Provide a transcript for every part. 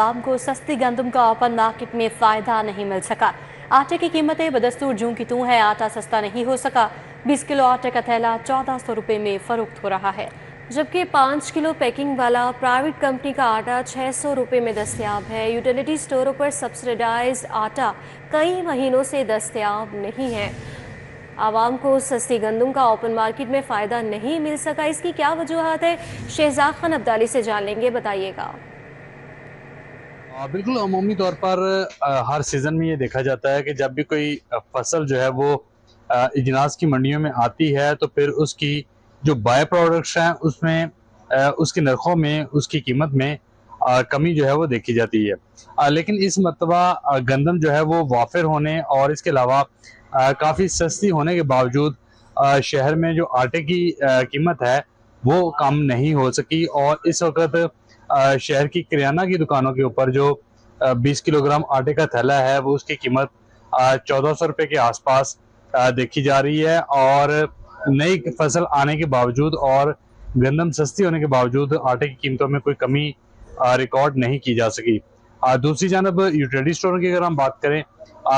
अवाम को सस्ती गंदम का ओपन मार्केट में फ़ायदा नहीं मिल सका। आटे की कीमतें बदस्तूर जूं की तूं है, आटा सस्ता नहीं हो सका। 20 किलो आटे का थैला 1400 रुपये में फ़रोख्त हो रहा है, जबकि 5 किलो पैकिंग वाला प्राइवेट कंपनी का आटा 600 रुपये में दस्तयाब है। यूटिलिटी स्टोरों पर सब्सिडाइज्ड आटा कई महीनों से दस्तयाब नहीं है। आवाम को सस्ती गंदम का ओपन मार्केट में फ़ायदा नहीं मिल सका, इसकी क्या वजूहत है? शहजाद खान अब्दाली से जान लेंगे, बताइएगा। बिल्कुल, अमूमी तौर पर हर सीज़न में ये देखा जाता है कि जब भी कोई फसल जो है वो इजनास की मंडियों में आती है तो फिर उसकी जो बाय प्रोडक्ट्स हैं उसमें उसके नरखों में, उसकी कीमत में कमी जो है वो देखी जाती है। लेकिन इस मरतबा गंदम जो है वो वाफिर होने और इसके अलावा काफ़ी सस्ती होने के बावजूद शहर में जो आटे की कीमत है वो कम नहीं हो सकी और इस वक्त शहर की किराना की दुकानों के ऊपर जो 20 किलोग्राम आटे का थैला है वो उसकी कीमत 1400 रुपये के आसपास देखी जा रही है। और नई फसल आने के बावजूद और गंदम सस्ती होने के बावजूद आटे की कीमतों में कोई कमी रिकॉर्ड नहीं की जा सकी। दूसरी जानब यूटिलिटी स्टोरों की अगर हम बात करें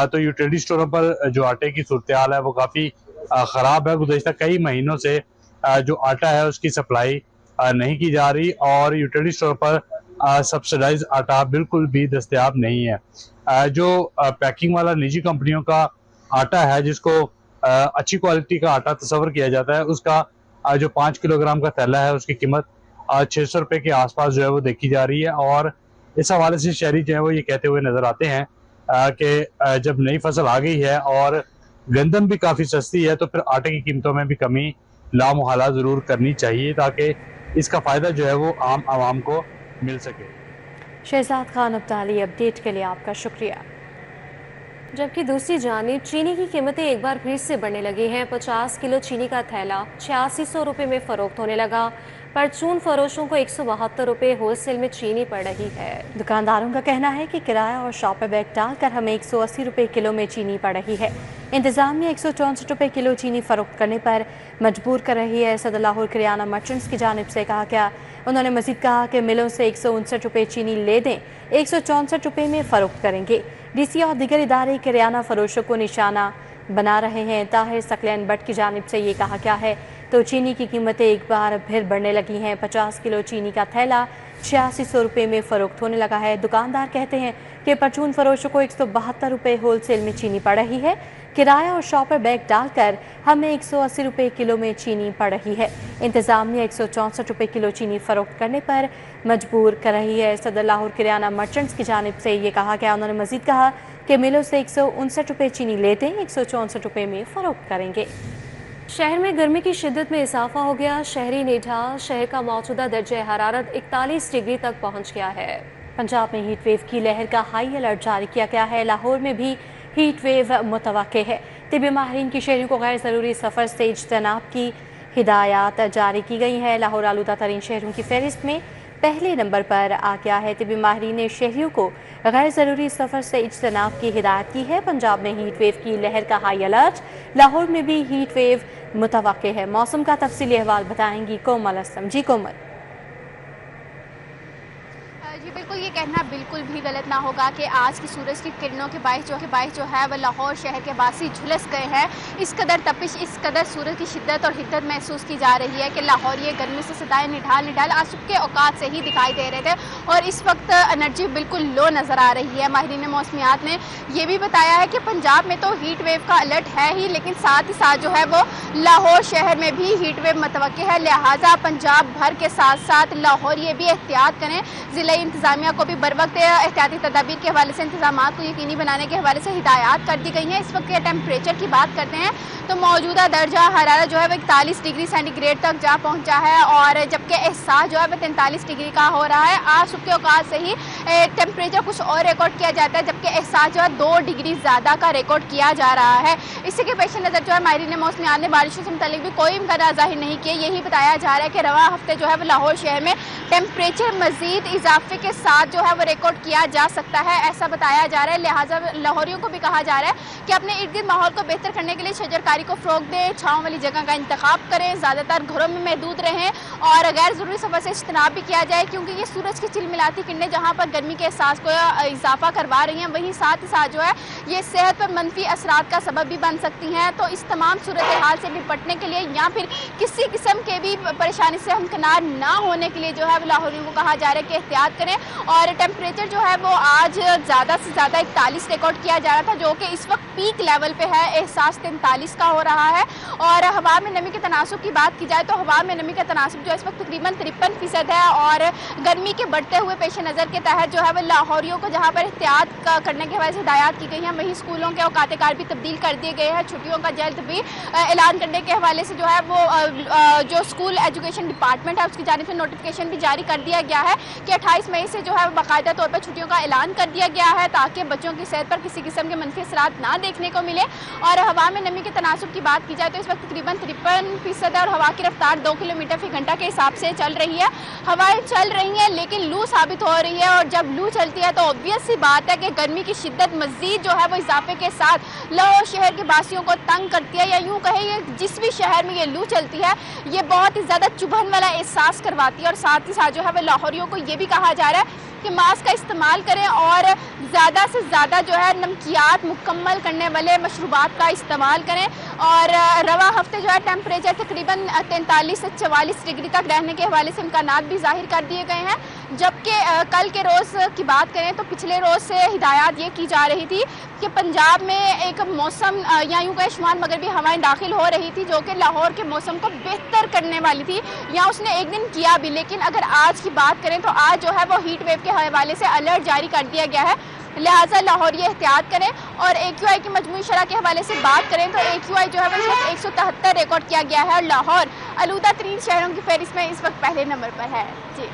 तो यूटिलिटी स्टोरों पर जो आटे की सूरत हाल है वो काफ़ी ख़राब है। गुज़श्ता कई महीनों से जो आटा है उसकी सप्लाई नहीं की जा रही और यूटिलिटी स्टोर पर सब्सिडाइज आटा बिल्कुल भी दस्तयाब नहीं है। जो पैकिंग वाला निजी कंपनियों का आटा है जिसको अच्छी क्वालिटी का आटा तस्वर किया जाता है, उसका जो 5 किलोग्राम का थैला है उसकी कीमत 600 रुपये के आसपास जो है वो देखी जा रही है। और इस हवाले से शहरी जो है वो ये कहते हुए नज़र आते हैं कि जब नई फसल आ गई है और गंदम भी काफ़ी सस्ती है तो फिर आटे की कीमतों में भी कमी लामुहाला ज़रूर करनी चाहिए ताकि इसका फ़ायदा जो है वो आम आवाम को मिल सके। शहजाद खान अब्दाली, अपडेट के लिए आपका शुक्रिया। जबकि दूसरी जानिब चीनी की कीमतें एक बार फिर से बढ़ने लगी हैं। 50 किलो चीनी का थैला 8600 रुपये में फ़रोख्त होने लगा। परचून फरोशों को 172 रुपये होलसेल में चीनी पड़ रही है। दुकानदारों का कहना है कि किराया और शॉपर बैग डालकर हमें 180 रुपये किलो में चीनी पड़ रही है। इंतजामिया 164 रुपये किलो चीनी फ़रोख्त करने पर मजबूर कर रही है। सदर लाहौर किराना मर्चेंट्स की जानिब से कहा गया। उन्होंने मजीद कहा कि मिलों से 159 रुपये चीनी ले दें, 164 रुपये में फ़रोख्त करेंगे। डीसी और दीगर इदारे किराना फरोशों को निशाना बना रहे हैं। ताहिर सकलैन बट की जानिब से ये कहा गया है तो चीनी की कीमतें एक बार फिर बढ़ने लगी हैं। 50 किलो चीनी का थैला 8600 रुपये में फ़रोख्त होने लगा है। दुकानदार कहते हैं कि परचून फरोशों को 172 रुपये होलसेल में चीनी पड़ रही है। किराया और शॉपर बैग डालकर हमें 180 रुपये किलो में चीनी पड़ रही है। इंतजामिया 164 रुपये किलो चीनी फ़रोख्त करने पर मजबूर कर रही है। सदर लाहौर किराना मर्चेंट्स की जानिब से ये कहा गया। उन्होंने मजीद कहा कि मिलों से 159 रुपये चीनी लेते हैं, 164 रुपये में फ़रोख्त करेंगे। शहर में गर्मी की शिद्दत में इजाफा हो गया। शहरी निढा शहर का मौजूदा दर्जा हरारत 41 डिग्री तक पहुँच गया है। पंजाब में हीट वेव की लहर का हाई अलर्ट जारी किया गया है। लाहौर में भी हीट वेव मुतवक्के है। तिबी माहिरीन की शहरियों को गैर ज़रूरी सफ़र से इज्तनाब की हिदायत जारी की गई है। लाहौर आलूदा तरीन शहरों की फहरिस्त में पहले नंबर पर आ गया है। तिबी माहिरीन ने शहरियों को गैर ज़रूरी सफ़र से इज्तनाब की हिदायत की है। पंजाब में हीट वेव की लहर का हाई अलर्ट, लाहौर में भी हीट वेव मुतवक्के है। मौसम का तफसीली अहवाल बताएंगी कोमल असलम। जी कोमल। जी बिल्कुल, ये कहना बिल्कुल भी गलत ना होगा कि आज की सूरज की किरणों के बाइस जो है वह लाहौर शहर के बासी झुलस गए हैं। इस कदर तपिश, इस कदर सूरज की शिद्दत और हिद्दत महसूस की जा रही है कि लाहौर ये गर्मी से सदाएं निढाल आज सुबह के औकात से ही दिखाई दे रहे थे और इस वक्त एनर्जी बिल्कुल लो नज़र आ रही है। माहिरीन मौसमियात ने यह भी बताया है कि पंजाब में तो हीट वेव का अलर्ट है ही, लेकिन साथ ही साथ जो है वो लाहौर शहर में भी हीट वेव मुतवक्के है। लिहाजा पंजाब भर के साथ साथ लाहौर ये भी एहतियात करें। ज़िला इंतजामिया को भी बर वक्त एहतियाती तदाबीर के हवाले से इंतजाम को यकीनी बनाने के हवाले से हिदायत कर दी गई हैं। इस वक्त के टेम्परेचर की बात करते हैं तो मौजूदा दर्जा हरारत जो है वो 41 डिग्री सेंटीग्रेड तक जा पहुंचा है और जबकि एहसास जो है वो 43 डिग्री का हो रहा है। आज सुबह के औकात से ही टेम्परेचर कुछ और रिकॉर्ड किया जाता है, जबकि एहसास जो है 2 डिग्री ज़्यादा का रिकॉर्ड किया जा रहा है। इसी के पेश नज़र जो है माहिरीन मौसमियात ने बारिशों से मुतालिक भी कोई इम्कान जाहिर नहीं किए। यही बताया जा रहा है कि रवा हफ्ते जो है वो लाहौर शहर में टेम्परेचर मजीद इजाफे के साथ जो है वो रिकॉर्ड किया जा सकता है, ऐसा बताया जा रहा है। लिहाजा लाहौरियों को भी कहा जा रहा है कि अपने इर्द गिर्द माहौल को बेहतर करने के लिए शजरकारी को फ़रोग़ दें, छाँव वाली जगह का इंतखाब करें, ज़्यादातर घरों में महदूद रहें और गैर ज़रूरी सफ़र से इज्तनाब भी किया जाए, क्योंकि ये सूरज की चिलमिलाती किरणें जहाँ पर गर्मी के एहसास को इजाफा करवा रही हैं, वहीं साथ ही साथ जो है ये सेहत पर मनफी असरात का सबब भी बन सकती हैं। तो इस तमाम सूरत हाल से निपटने के लिए या फिर किसी किस्म के भी परेशानी से हमकिनार ना होने के लिए जो है लाहौरियों को कहा जा रहा है कि एहतियात करें। और टेम्परेचर जो है वो आज ज़्यादा से ज़्यादा 41 रिकॉर्ड किया जा रहा था, जो कि इस वक्त पीक लेवल पे है, एहसास 43 का हो रहा है। और हवा में नमी के तनासुब की बात की जाए तो हवा में नमी का तनासुब जो इस वक्त तकरीबन 53% है। और गर्मी के बढ़ते हुए पेश नज़र के तहत जो है वो लाहौरियों को जहाँ पर एहतियात करने के हवाले से हिदायत की गई हैं, वहीं स्कूलों के औकात कार भी तब्दील कर दिए गए हैं। छुट्टियों का जल्द भी ऐलान करने के हवाले से जो है वो जो स्कूल एजुकेशन डिपार्टमेंट है उसकी जानिब से नोटिफिकेशन भी जारी कर दिया गया है कि 28 मई से जो है बाकायदा तौर पर छुट्टियों का ऐलान कर दिया गया है, ताकि बच्चों की सेहत पर किसी किस्म के मनफी असरात ना देखने को मिले। और हवा में नमी के तनासुब की बात की जाए तो इस वक्त तकरीबन 53% है और हवा की रफ्तार 2 किलोमीटर फी घंटा के हिसाब से चल रही है। हवाएं चल रही हैं लेकिन लू साबित हो रही है, और जब लू चलती है तो ऑब्वियस सी बात है कि गर्मी की शिद्दत मजीद जो है वो इजाफे के साथ लाहौर शहर के बासियों को तंग करती है, या यूँ कहे ये जिस भी शहर में ये लू चलती है ये बहुत ही ज़्यादा चुभन वाला एहसास करवाती है। और साथ ही साथ जो है वो लाहौरियों को ये भी कहा जा रहा है कि मास्क का इस्तेमाल करें और ज़्यादा से ज़्यादा जो है नमकियात मुकम्मल करने वाले मशरूबात का इस्तेमाल करें। और रवा हफ्ते जो है टेम्परेचर तकरीबन 43 से 44 डिग्री तक रहने के हवाले से इम्कानात भी जाहिर कर दिए गए हैं। जबकि कल के रोज़ की बात करें तो पिछले रोज़ से हिदायत ये की जा रही थी कि पंजाब में एक मौसम या यूँ कहें शुमाल मगरबी हवाएं दाखिल हो रही थी, जो कि लाहौर के मौसम को बेहतर करने वाली थी, या उसने एक दिन किया भी। लेकिन अगर आज की बात करें तो आज जो है वो हीट वेव के हवाले से अलर्ट जारी कर दिया गया है, लिहाजा लाहौर ये एहतियात करें। और AQI की मजमूई शरह के हवाले से बात करें तो AQI जो है वो इस वक्त 173 रिकॉर्ड किया गया है, और लाहौर आलूदा तरीन शहरों की फहरिस्त में इस वक्त पहले नंबर पर है। जी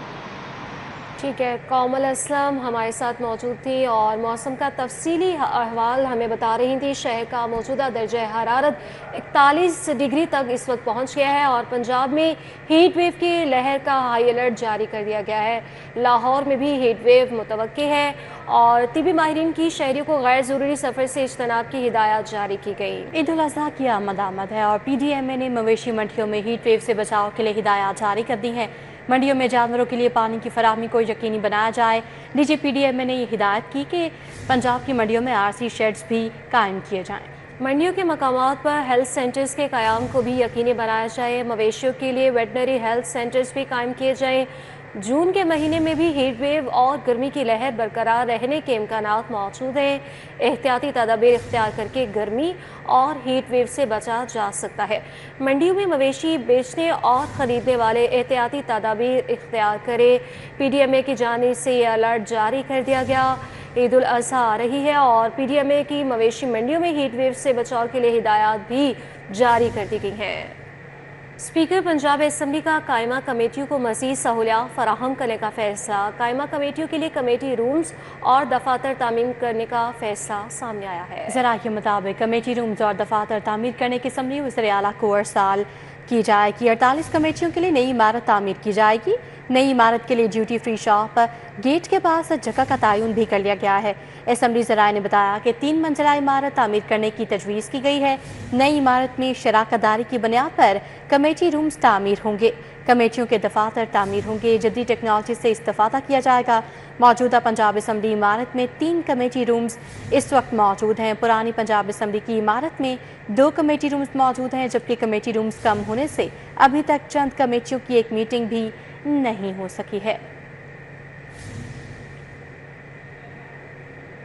ठीक है, कोमल असलम हमारे साथ मौजूद थी और मौसम का तफसीली अहवाल हमें बता रही थी। शहर का मौजूदा दर्जा हरारत 41 डिग्री तक इस वक्त पहुंच गया है और पंजाब में हीट वेव की लहर का हाई अलर्ट जारी कर दिया गया है। लाहौर में भी हीट वेव मुतवक्की है और तिबी माहिरीन की शहरियों को गैर ज़रूरी सफ़र से इज्तनाब की हिदायत जारी की गई। ईद उल अज़हा की आमद है और PDMA ने मवेशी मंडियों में हीट वेव से बचाव के लिए हिदायत जारी कर दी है। मंडियों में जानवरों के लिए पानी की फराहमी को यकीनी बनाया जाए। DG PDMA ने यह हिदायत की कि पंजाब की मंडियों में RC शेड्स भी कायम किए जाएँ। मंडियों के मकामात पर हेल्थ सेंटर्स के क़याम को भी यकीनी बनाया जाए। मवेशियों के लिए वेटनरी हेल्थ सेंटर्स भी कायम किए जाएँ। जून के महीने में भी हीट वेव और गर्मी की लहर बरकरार रहने के इम्कानात मौजूद हैं। एहतियाती तदाबीर इख्तियार करके गर्मी और हीट वेव से बचा जा सकता है। मंडियों में मवेशी बेचने और ख़रीदने वाले एहतियाती तदाबीर इख्तियार करें। PDMA की जानिब से ये अलर्ट जारी कर दिया गया। ईद उल अज़हा आ रही है और PDMA की मवेशी मंडियों में हीट वेव से बचाव के लिए हिदायत भी जारी कर दी गई हैं। स्पीकर पंजाब असम्बली का कायमा कमेटियों को मज़ीद सहूलियात फराहम करने का फैसला। कायमा कमेटियों के लिए कमेटी रूम्स और दफातर तामीर करने का फैसला सामने आया है। ज़राए के मुताबिक कमेटी रूम्स और दफातर तामीर करने की असम्बली वज़ीर आला को अरसाल की जाएगी। 48 कमेटियों के लिए नई इमारत तामीर की जाएगी। नई इमारत के लिए ड्यूटी फ्री शॉप गेट के पास जगह का तयन भी कर लिया गया है। असम्बली ज़राए ने बताया कि 3 मंजिला इमारत तामीर करने की तजवीज़ की गई है। नई इमारत में शराकतदारी की बुनियाद पर कमेटी रूम्स तामीर होंगे। कमेटियों के दफातर तामीर होंगे। जदीद टेक्नोलॉजी से इस्तेफादा किया जाएगा। मौजूदा पंजाब असम्बली इमारत में 3 कमेटी रूम्स इस वक्त मौजूद हैं। पुरानी पंजाब असम्बली की इमारत में 2 कमेटी रूम्स मौजूद हैं, जबकि कमेटी रूम्स कम होने से अभी तक चंद कमेटियों की एक मीटिंग भी नहीं हो सकी है।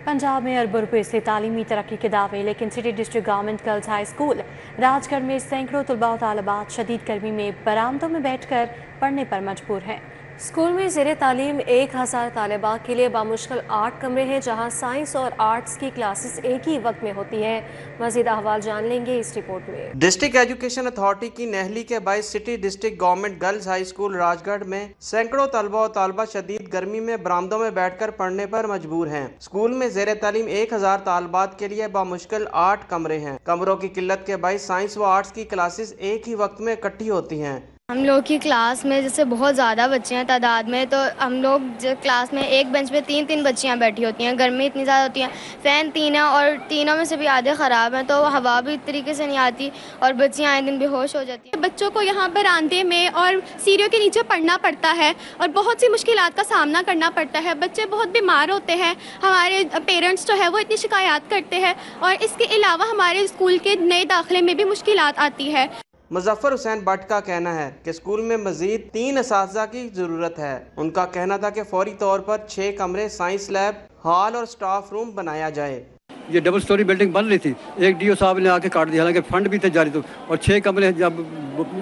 पंजाब में अरबों रुपये से तालीमी तरक्की के दावे, लेकिन city district government girls high school Rajgarh में सैकड़ों तलबा और तालिबात शदीद गर्मी में बरामदों में बैठकर पढ़ने पर मजबूर हैं। स्कूल में ज़ेरे तालीम 1000 तालिबा के लिए बामुश्किल 8 कमरे हैं, जहां साइंस और आर्ट्स की क्लासेस एक ही वक्त में होती है। मज़ीद अहवाल जान लेंगे इस रिपोर्ट में। डिस्ट्रिक्ट एजुकेशन अथॉरिटी की नहली के बायस city district government girls high school Rajgarh में सैकड़ों तलबा और तालिबा शदीद गर्मी में बरामदों में बैठकर पढ़ने पर मजबूर हैं। स्कूल में ज़ेरे तालीम 1000 तालिबात के लिए बामुश्किल 8 कमरे हैं। कमरों की किल्लत के बायस साइंस व आर्ट्स की क्लासेस एक ही वक्त में इकट्ठी होती हैं। ہم لوگ کی کلاس میں جیسے بہت زیادہ بچے ہیں تعداد میں، تو ہم لوگ کلاس میں ایک بینچ پہ 3 بچیاں بیٹھی ہوتی ہیں. گرمی اتنی زیادہ ہوتی ہے، فین 3 ہیں اور تینوں میں سے بھی آدھے خراب ہیں، تو ہوا بھی طریقے سے نہیں آتی اور بچیاں آئے دن بے ہوش ہو جاتی ہیں. بچوں کو یہاں برآمدے میں اور سیڑھیوں کے نیچے پڑھنا پڑتا ہے اور بہت سی مشکلات کا سامنا کرنا پڑتا ہے. بچے بہت بیمار ہوتے ہیں، ہمارے پیرنٹس جو ہے وہ اتنی شکایات کرتے ہیں، اور اس کے علاوہ ہمارے اسکول کے نئے داخلے میں بھی مشکلات آتی ہے. مظفر حسین بٹ کا کہنا ہے کہ اسکول میں مزید 3 اساتذہ کی ضرورت ہے. ان کا کہنا تھا کہ فوری طور پر 6 کمرے، سائنس لیب، ہال اور سٹاف روم بنایا جائے. یہ ڈبل سٹوری بلڈنگ بن رہی تھی، ایک ڈی او صاحب نے آ کے کاٹ دیا، حالانکہ فنڈ بھی تھے جاری، تو اور 6 کمرے جب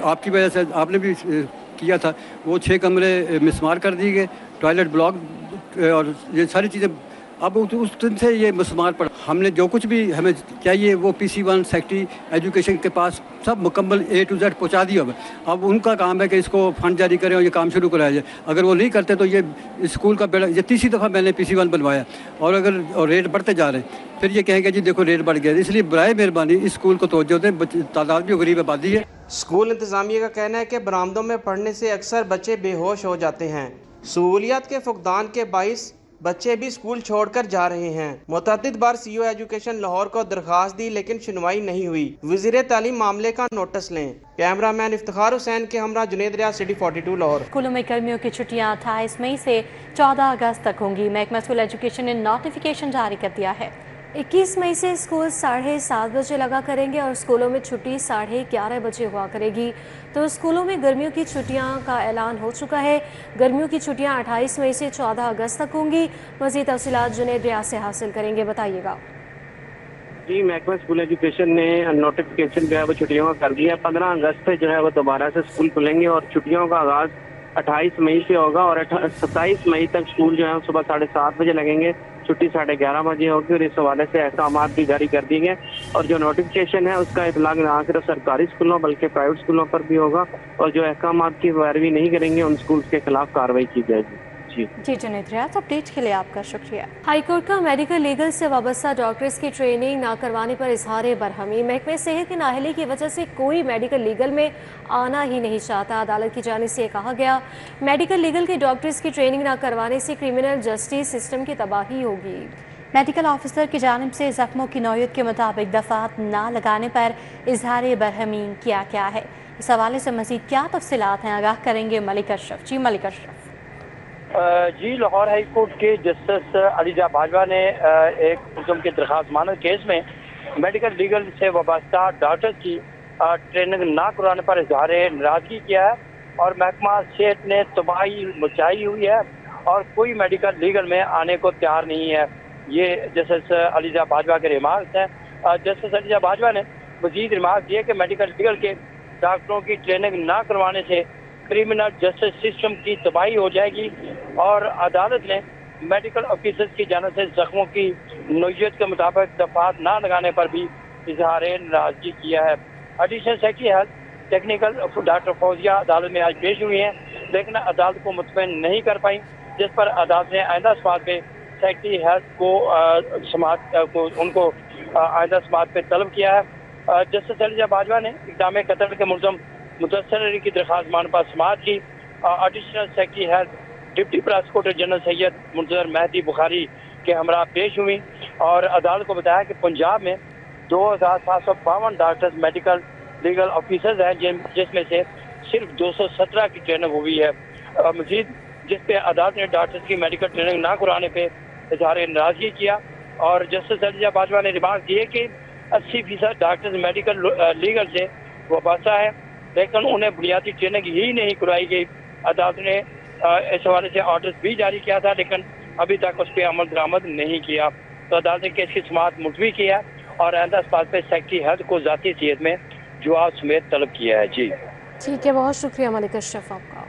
آپ کی وجہ سے آپ نے بھی کیا تھا، وہ 6 کمرے مسمار کر دیے گئے، ٹوائلٹ بلاک اور یہ ساری چیزیں. اب اس دن سے یہ مسمار پڑا. ہم نے جو کچھ بھی ہمیں چاہیے وہ PC1 سیکٹری ایجوکیشن کے پاس سب مکمل A to Z پہنچا دیا. اب ان کا کام ہے کہ اس کو فنڈ جاری کریں اور یہ کام شروع کرایا جائے. اگر وہ نہیں کرتے تو یہ اسکول کا بیڑا، یہ 3ری دفعہ میں نے PC1 بنوایا، اور اگر ریٹ بڑھتے جا رہے ہیں پھر یہ کہیں گے جی دیکھو ریٹ بڑھ گیا. اس لیے برائے مہربانی اس اسکول کو توجہ دیں، تعداد بھی غریب آبادی ہے. اسکول انتظامیہ کا کہنا ہے کہ برآمدوں میں پڑھنے سے اکثر بچے بے ہوش ہو جاتے ہیں. سہولیات کے فقدان کے باعث بچے بھی اسکول چھوڑ کر جا رہے ہیں. متعدد بار CO ایجوکیشن لاہور کو درخواست دی لیکن سنوائی نہیں ہوئی. وزیر تعلیم معاملے کا نوٹس لیں. کیمرہ مین افتخار حسین کے ہمراہ جنید ریاض، سٹی 42 لاہور. اسکولوں میں گرمیوں کی چھٹیاں 28 مئی سے 14 اگست تک ہوں گی. محکمہ اسکول ایجوکیشن نے نوٹیفیکیشن جاری کر دیا ہے. 21 مئی سے اسکول 7:30 بجے لگا کریں گے اور اسکولوں میں چھٹی 11:30 بجے ہوا کرے گی. تو اسکولوں میں گرمیوں کی چھٹیاں کا اعلان ہو چکا ہے. گرمیوں کی چھٹیاں 28 مئی سے 14 اگست تک ہوں گی. مزید تفصیلات جنید ریاض سے حاصل کریں گے، بتائیے گا. جی، محکمہ اسکول ایجوکیشن نے نوٹیفیکیشن جو ہے وہ چھٹیوں کا کر دیا. 15 اگست سے جو ہے وہ دوبارہ سے اسکول کھلیں گے اور چھٹیوں کا آغاز 28 مئی سے ہوگا اور 27 مئی تک اسکول جو ہے صبح 7:30 بجے لگیں گے، چھٹی 11:30 بجے ہوگی. اور اس حوالے سے احکامات بھی جاری کر دیے گئے اور جو نوٹیفیکیشن ہے اس کا اطلاق نہ صرف سرکاری اسکولوں بلکہ پرائیویٹ اسکولوں پر بھی ہوگا، اور جو احکامات کی پیروی نہیں کریں گے ان اسکولز کے خلاف کارروائی کی جائے گی. جی جنید ریاض، اپڈیٹ کے لیے آپ کا شکریہ. ہائی کورٹ کا میڈیکل لیگل سے وابستہ ڈاکٹرز کی ٹریننگ نہ کروانے پر اظہار برہمی. محکمہ صحت کی نااہلی کی وجہ سے کوئی میڈیکل لیگل میں آنا ہی نہیں چاہتا. عدالت کی جانب سے یہ کہا گیا میڈیکل لیگل کے ڈاکٹرز کی ٹریننگ نہ کروانے سے کرمنل جسٹس سسٹم کی تباہی ہوگی. میڈیکل آفیسر کی جانب سے زخموں کی نوعیت کے مطابق دفعات نہ لگانے پر اظہار برہمی کیا کیا ہے. اس حوالے سے مزید کیا تفصیلات ہیں، آگاہ کریں گے ملک اشرف. جی ملک اشرف. جی، لاہور ہائی کورٹ کے جسٹس علیزہ باجوہ نے ایک ملزم کے درخواست مانند کیس میں میڈیکل لیگل سے وابستہ ڈاکٹر کی ٹریننگ نہ کرانے پر اظہار ناراضگی کیا ہے اور محکمہ صحت نے تباہی مچائی ہوئی ہے اور کوئی میڈیکل لیگل میں آنے کو تیار نہیں ہے. یہ جسٹس علیزہ باجوہ کے ریمارکس ہیں. جسٹس علیزہ باجوہ نے مزید ریمارک دیے کہ میڈیکل لیگل کے ڈاکٹروں کی ٹریننگ نہ کروانے سے کرمنل جسٹس سسٹم کی تباہی ہو جائے گی اور عدالت نے میڈیکل آفیسرز کی جانب سے زخموں کی نوعیت کے مطابق دفعات نہ لگانے پر بھی اظہار ناراضگی کیا ہے. Additional secretary health technical doctor Fauzia عدالت میں آج پیش ہوئی ہیں لیکن عدالت کو مطمئن نہیں کر پائیں، جس پر عدالت نے آئندہ سماعت پہ سیکرٹری ہیلتھ کو ان کو آئندہ سماعت پہ طلب کیا ہے. جسٹس علیزہ باجوہ نے اقدام قتل کے ملزم مدثر علی کی درخواست مان پر سماعت کی. Additional secretary health deputy prosecutor general Syed Muntazir Mehdi بخاری کے ہمراہ پیش ہوئی اور عدالت کو بتایا کہ پنجاب میں 2752 ڈاکٹرز میڈیکل لیگل آفیسرز ہیں جس میں سے صرف 217 کی ٹریننگ ہوئی ہے. مزید جس پہ عدالت نے ڈاکٹرز کی میڈیکل ٹریننگ نہ کرانے پہ اظہار ناراضگی کیا اور جسٹس علیزہ باجوہ نے ریمارک دیے کہ 80% ڈاکٹرز میڈیکل لیگل سے وابستہ ہے لیکن انہیں بنیادی ٹریننگ ہی نہیں کرائی گئی. عدالت نے اس حوالے سے آرڈر بھی جاری کیا تھا لیکن ابھی تک اس پہ عمل درآمد نہیں کیا. تو عدالت نے کیس کی سماعت ملتوی کی ہے اور آئندہ سماعت پہ سیکرٹری ہیلتھ کو ذاتی صحت میں جواب سمیت طلب کیا ہے. جی ٹھیک ہے، بہت شکریہ ملک اشرف آپ کا.